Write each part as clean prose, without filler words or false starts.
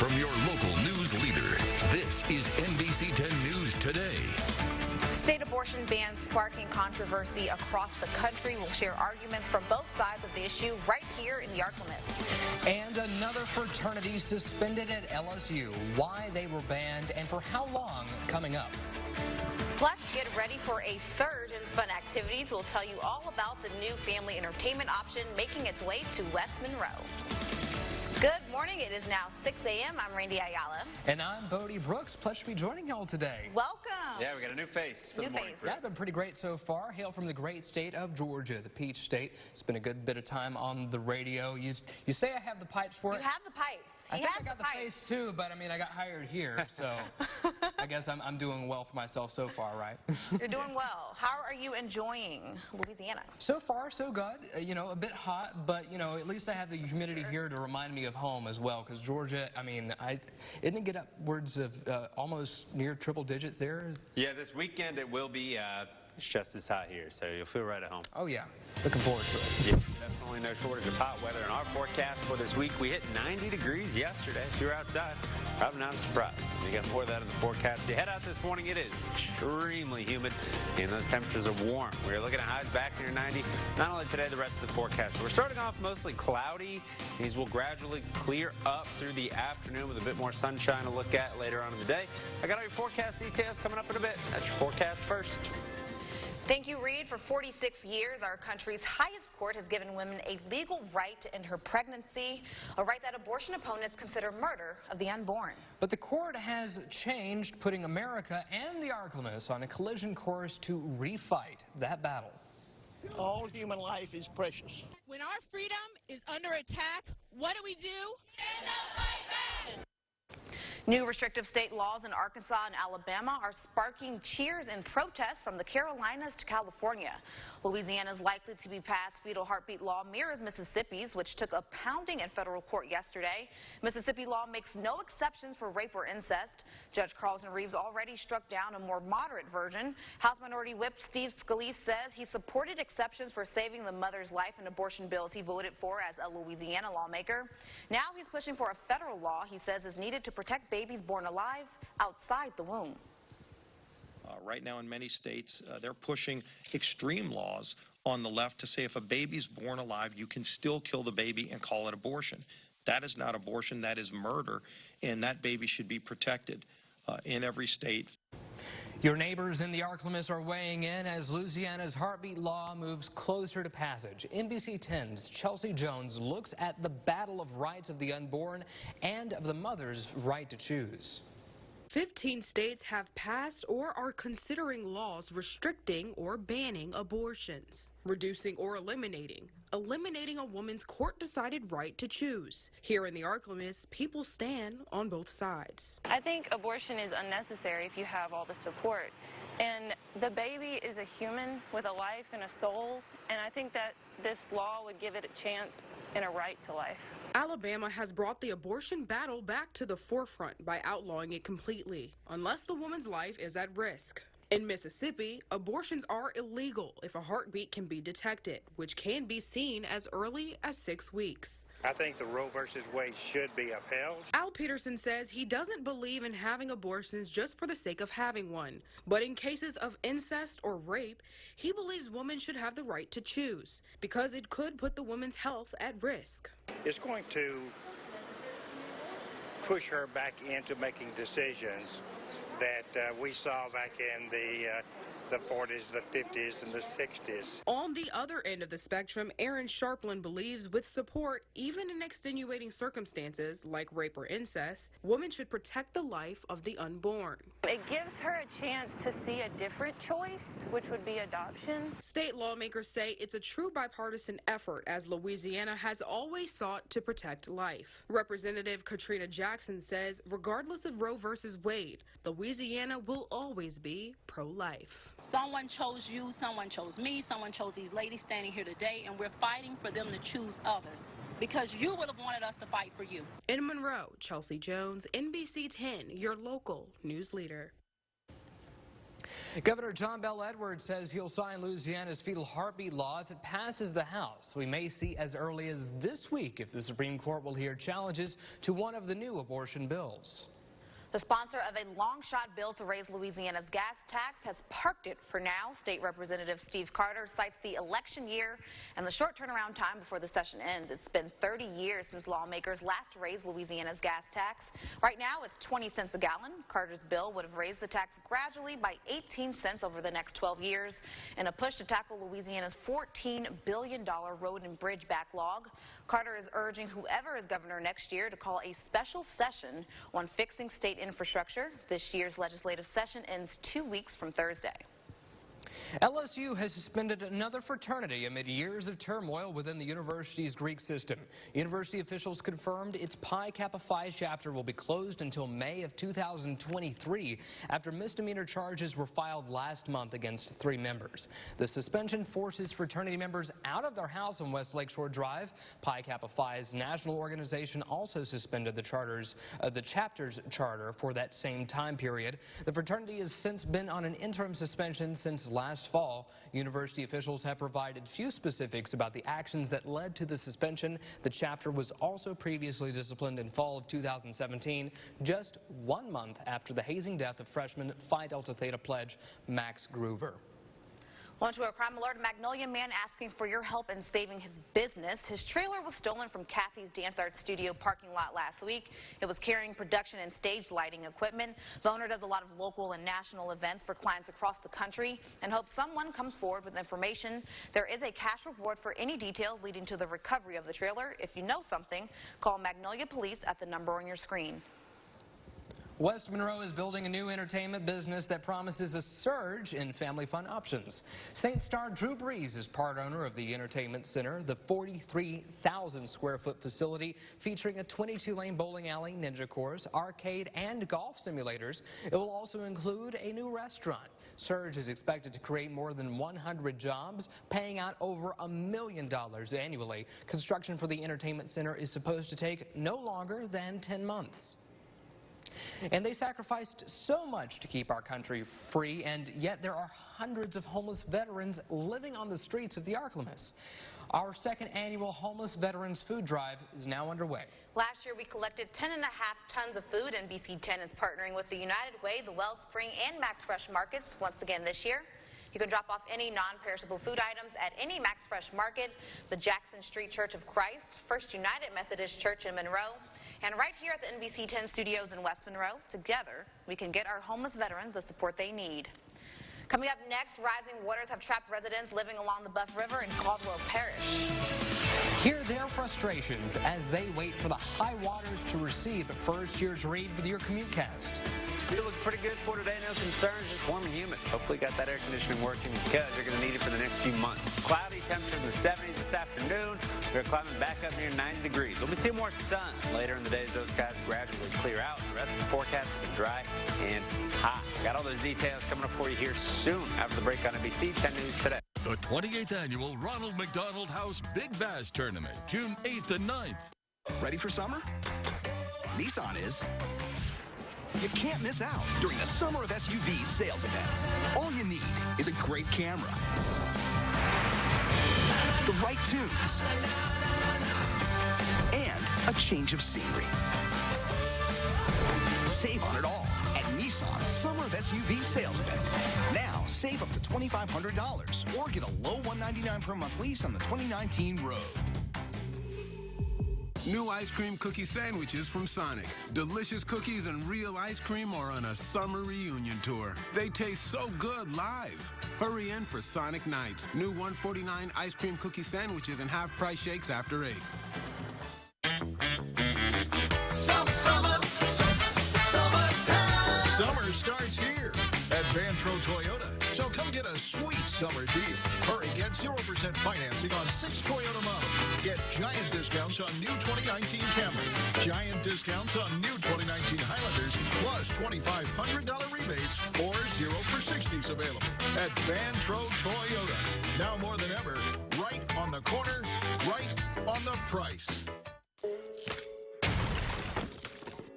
From your local news leader, this is NBC 10 News Today. State abortion ban sparking controversy across the country. We'll share arguments from both sides of the issue right here in the Arklamass. And another fraternity suspended at LSU. Why they were banned and for how long coming up. Plus, get ready for a surge in fun activities. We'll tell you all about the new family entertainment option making its way to West Monroe. Good morning. It is now 6 a.m. I'm Randy Ayala. And I'm Bodie Brooks. Pleasure to be joining y'all today. Welcome. Yeah, we got a new face for the morning. Yeah, been pretty great so far. Hail from the great state of Georgia, the Peach State. It's been a good bit of time on the radio. You say I have the pipes for it. You have the pipes. I think I got the face too, but I mean, I got hired here, so I guess I'm doing well for myself so far, right? You're doing well. How are you enjoying Louisiana? So far, so good. You know, a bit hot, but you know, at least I have the humidity here to remind me of home as well. Because Georgia, I mean, didn't it get upwards of almost near triple digits there? Yeah, this weekend it will be just as hot here, so you'll feel right at home. Oh yeah, looking forward to it. Yeah, definitely no shortage of hot weather in our forecast for this week. We hit 90 degrees yesterday. If you're outside, probably not a surprise. You got more of that in the forecast. You head out this morning, it is extremely humid, and those temperatures are warm. We're looking at highs back near 90. Not only today, the rest of the forecast. So we're starting off mostly cloudy. These will gradually clear up through the afternoon with a bit more sunshine to look at later on in the day. I got all your forecast details coming up in a bit. That's your forecast first. Thank you, Reed. For 46 years, our country's highest court has given women a legal right to end her pregnancy, a right that abortion opponents consider murder of the unborn. But the court has changed, putting America and the Arklamass on a collision course to refight that battle. All human life is precious. When our freedom is under attack, what do? Stand up, fight back! New restrictive state laws in Arkansas and Alabama are sparking cheers and protests from the Carolinas to California. Louisiana's likely to be passed fetal heartbeat law mirrors Mississippi's, which took a pounding in federal court yesterday. Mississippi law makes no exceptions for rape or incest. Judge Carlton Reeves already struck down a more moderate version. House Minority Whip Steve Scalise says he supported exceptions for saving the mother's life in abortion bills he voted for as a Louisiana lawmaker. Now he's pushing for a federal law he says is needed to protect babies born alive outside the womb. Right now in many states, they're pushing extreme laws on the left to say if a baby's born alive, you can still kill the baby and call it abortion. That is not abortion, that is murder, and that baby should be protected in every state. Your neighbors in the Arklamass are weighing in as Louisiana's heartbeat law moves closer to passage. NBC 10's Chelsea Jones looks at the battle of rights of the unborn and of the mother's right to choose. 15 states have passed or are considering laws restricting or banning abortions, reducing or eliminating a woman's court-decided right to choose. Here in the Arklamass, people stand on both sides. I think abortion is unnecessary if you have all the support. And the baby is a human with a life and a soul, and I think that this law would give it a chance and a right to life. Alabama has brought the abortion battle back to the forefront by outlawing it completely, unless the woman's life is at risk. In Mississippi, abortions are illegal if a heartbeat can be detected, which can be seen as early as 6 weeks. I think the Roe versus Wade should be upheld. Al Peterson says he doesn't believe in having abortions just for the sake of having one. But in cases of incest or rape, he believes women should have the right to choose because it could put the woman's health at risk. It's going to push her back into making decisions that we saw back in the 40s, the 50s, and the 60s. On the other end of the spectrum, Aaron Sharplin believes with support, even in extenuating circumstances like rape or incest, women should protect the life of the unborn. It gives her a chance to see a different choice, which would be adoption. State lawmakers say it's a true bipartisan effort as Louisiana has always sought to protect life. Representative Katrina Jackson says regardless of Roe versus Wade, Louisiana will always be pro-life. Someone chose you, someone chose me, someone chose these ladies standing here today, and we're fighting for them to choose others because you would have wanted us to fight for you. In Monroe, Chelsea Jones, NBC 10, your local news leader. Governor John Bel Edwards says he'll sign Louisiana's fetal heartbeat law if it passes the House. We may see as early as this week if the Supreme Court will hear challenges to one of the new abortion bills. The sponsor of a long-shot bill to raise Louisiana's gas tax has parked it for now. State Representative Steve Carter cites the election year and the short turnaround time before the session ends. It's been 30 years since lawmakers last raised Louisiana's gas tax. Right now, it's 20 cents a gallon. Carter's bill would have raised the tax gradually by 18 cents over the next 12 years in a push to tackle Louisiana's $14 billion road and bridge backlog. Carter is urging whoever is governor next year to call a special session on fixing state infrastructure. This year's legislative session ends 2 weeks from Thursday. LSU has suspended another fraternity amid years of turmoil within the university's Greek system. University officials confirmed its Pi Kappa Phi chapter will be closed until May of 2023 after misdemeanor charges were filed last month against 3 members. The suspension forces fraternity members out of their house on West Lakeshore Drive. Pi Kappa Phi's national organization also suspended the chapter's charter for that same time period. The fraternity has since been on an interim suspension since last fall. University officials have provided few specifics about the actions that led to the suspension. The chapter was also previously disciplined in fall of 2017, just 1 month after the hazing death of freshman Phi Delta Theta pledge Max Groover. On to a crime alert. A Magnolia man asking for your help in saving his business. His trailer was stolen from Kathy's Dance Art Studio parking lot last week. It was carrying production and stage lighting equipment. The owner does a lot of local and national events for clients across the country and hopes someone comes forward with information. There is a cash reward for any details leading to the recovery of the trailer. If you know something, call Magnolia Police at the number on your screen. West Monroe is building a new entertainment business that promises a surge in family fun options. Saint Star Drew Brees is part owner of the entertainment center, the 43,000 square foot facility featuring a 22-lane bowling alley, ninja course, arcade, and golf simulators. It will also include a new restaurant. Surge is expected to create more than 100 jobs, paying out over $1 million annually. Construction for the entertainment center is supposed to take no longer than 10 months. And they sacrificed so much to keep our country free, and yet there are hundreds of homeless veterans living on the streets of the ArkLaMiss. Our second annual Homeless Veterans Food Drive is now underway. Last year, we collected 10.5 tons of food, and NBC10 is partnering with the United Way, the Wellspring, and Max Fresh markets once again this year. You can drop off any non-perishable food items at any Max Fresh market, the Jackson Street Church of Christ, First United Methodist Church in Monroe, and right here at the NBC10 studios in West Monroe. Together, we can get our homeless veterans the support they need. Coming up next, rising waters have trapped residents living along the Buff River in Caldwell Parish. Hear their frustrations as they wait for the high waters to recede. But first, here's Reed with your CommuteCast. We look pretty good for today. No concerns. Just warm and humid. Hopefully got that air conditioning working because you're going to need it for the next few months. Cloudy, temperatures in the 70s this afternoon. We're climbing back up near 90 degrees. We'll be seeing more sun later in the day as those skies gradually clear out. The rest of the forecast is dry and hot. Got all those details coming up for you here soon after the break on NBC 10 News Today. The 28th Annual Ronald McDonald House Big Bash Tournament, June 8th and 9th. Ready for summer? Nissan is. You can't miss out during the Summer of SUVs sales event. All you need is a great camera, the right tunes, and a change of scenery. Save on it all at Nissan's Summer of SUV sales event. Now, save up to $2,500 or get a low $199 per month lease on the 2019 Rogue. New ice cream cookie sandwiches from Sonic. Delicious cookies and real ice cream are on a summer reunion tour. They taste so good live. Hurry in for Sonic Nights. New $1.49 ice cream cookie sandwiches and half-price shakes after 8. Summer starts here at Vantro Toyota. So come get a sweet summer deal. Hurry, get 0% financing on 6 Toyota models. Get giant discounts on new 2019 Camrys, giant discounts on new 2019 Highlanders, plus $2,500 rebates or 0 for 60s available at Vantro Toyota. Now more than ever, right on the corner, right on the price.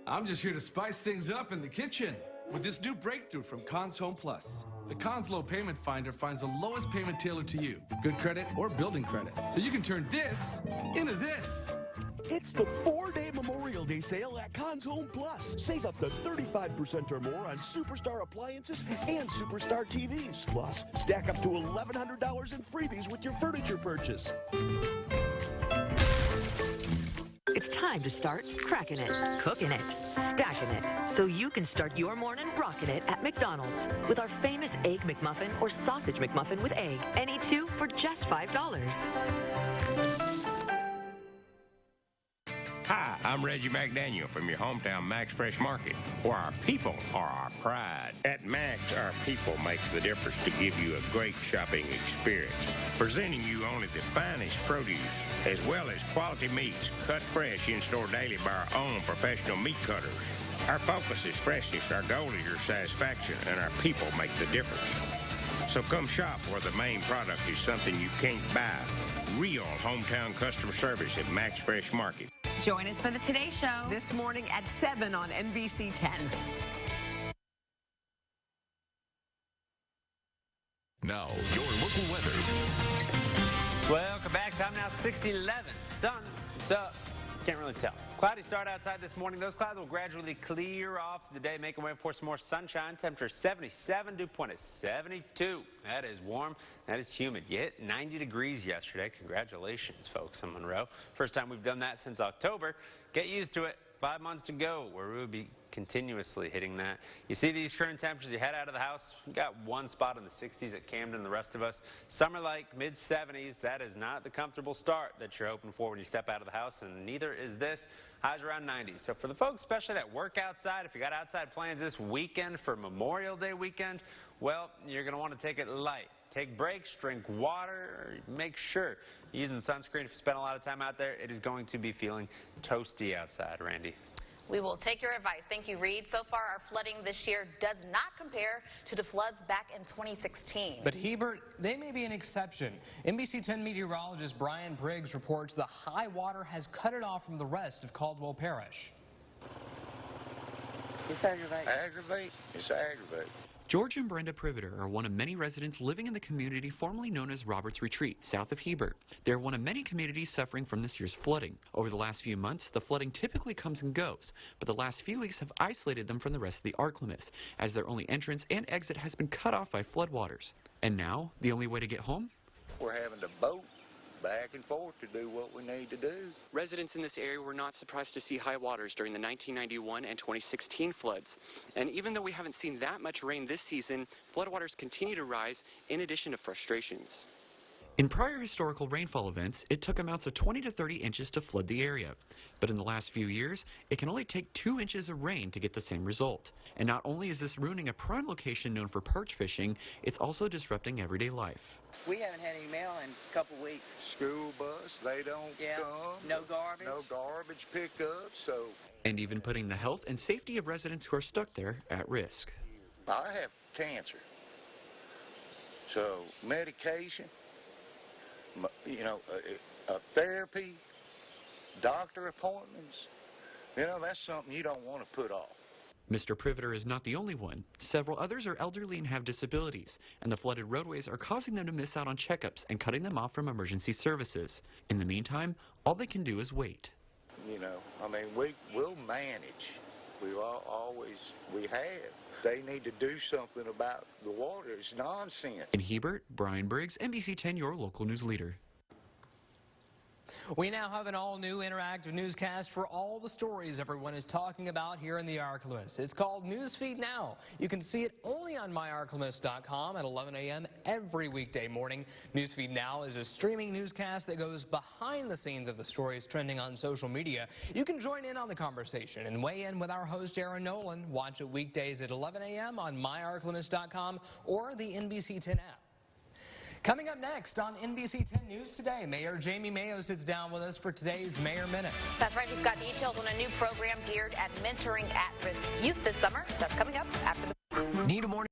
I'm just here to spice things up in the kitchen with this new breakthrough from Conn's Home Plus. The Conslow Payment Finder finds the lowest payment tailored to you, good credit or building credit. So you can turn this into this. It's the 4-day Memorial Day sale at Cons Home Plus. Save up to 35% or more on Superstar appliances and Superstar TVs. Plus, stack up to $1,100 in freebies with your furniture purchase. It's time to start cracking it, cooking it, stacking it, so you can start your morning rocking it at McDonald's with our famous Egg McMuffin or Sausage McMuffin with egg. Any two for just $5. Hi, I'm Reggie McDaniel from your hometown Max Fresh Market, where our people are our pride. At Max, our people makes the difference to give you a great shopping experience, presenting you only the finest produce, as well as quality meats cut fresh in-store daily by our own professional meat cutters. Our focus is freshness, our goal is your satisfaction, and our people make the difference. So come shop where the main product is something you can't buy. Real hometown customer service at Max Fresh Market. Join us for the Today Show this morning at 7 on NBC 10. Now, your local weather. Welcome back. Time now 6:11. Sun, what's up? Can't really tell. Cloudy start outside this morning. Those clouds will gradually clear off through the day, making way for some more sunshine. Temperature 77, dew point is 72. That is warm. That is humid. You hit 90 degrees yesterday. Congratulations, folks in Monroe. First time we've done that since October. Get used to it. 5 months to go where we will be continuously hitting that. You see these current temperatures, you head out of the house, we got one spot in the 60s at Camden, the rest of us. Summer-like, mid-70s, that is not the comfortable start that you're hoping for when you step out of the house, and neither is this. Highs around 90. So for the folks, especially that work outside, if you got outside plans this weekend for Memorial Day weekend, well, you're going to want to take it light. Take breaks, drink water, make sure you're using sunscreen. If you spend a lot of time out there, it is going to be feeling toasty outside, Randy. We will take your advice. Thank you, Reed. So far, our flooding this year does not compare to the floods back in 2016. But Hebert, they may be an exception. NBC 10 meteorologist Brian Briggs reports the high water has cut it off from the rest of Caldwell Parish. It's aggravating. It's aggravating. George and Brenda Privater are one of many residents living in the community formerly known as Roberts Retreat, south of Hebert. They're one of many communities suffering from this year's flooding. Over the last few months, the flooding typically comes and goes, but the last few weeks have isolated them from the rest of the Arklamas, as their only entrance and exit has been cut off by floodwaters. And now, the only way to get home? We're having to boat back and forth to do what we need to do. Residents in this area were not surprised to see high waters during the 1991 and 2016 floods. And even though we haven't seen that much rain this season, floodwaters continue to rise in addition to frustrations. In prior historical rainfall events, it took amounts of 20 to 30 inches to flood the area. But in the last few years, it can only take 2 inches of rain to get the same result. And not only is this ruining a prime location known for perch fishing, it's also disrupting everyday life. We haven't had any mail in a couple weeks. School bus, they don't come. No garbage. No garbage pickup, so. And even putting the health and safety of residents who are stuck there at risk. I have cancer. So medication, therapy, doctor appointments, that's something you don't want to put off. Mr. Privater is not the only one. Several others are elderly and have disabilities, and the flooded roadways are causing them to miss out on checkups and cutting them off from emergency services. In the meantime, all they can do is wait. We'll manage. We have. They need to do something about the water. It's nonsense. In Hebert, Brian Briggs, NBC 10, your local news leader. We now have an all-new interactive newscast for all the stories everyone is talking about here in the Arklamas. It's called Newsfeed Now. You can see it only on myarklamas.com at 11 a.m. every weekday morning. Newsfeed Now is a streaming newscast that goes behind the scenes of the stories trending on social media. You can join in on the conversation and weigh in with our host, Aaron Nolan. Watch it weekdays at 11 a.m. on myarklamas.com or the NBC 10 app. Coming up next on NBC 10 News Today, Mayor Jamie Mayo sits down with us for today's Mayor Minute. That's right. He's got details on a new program geared at mentoring at-risk youth this summer. That's coming up after the... Need a morning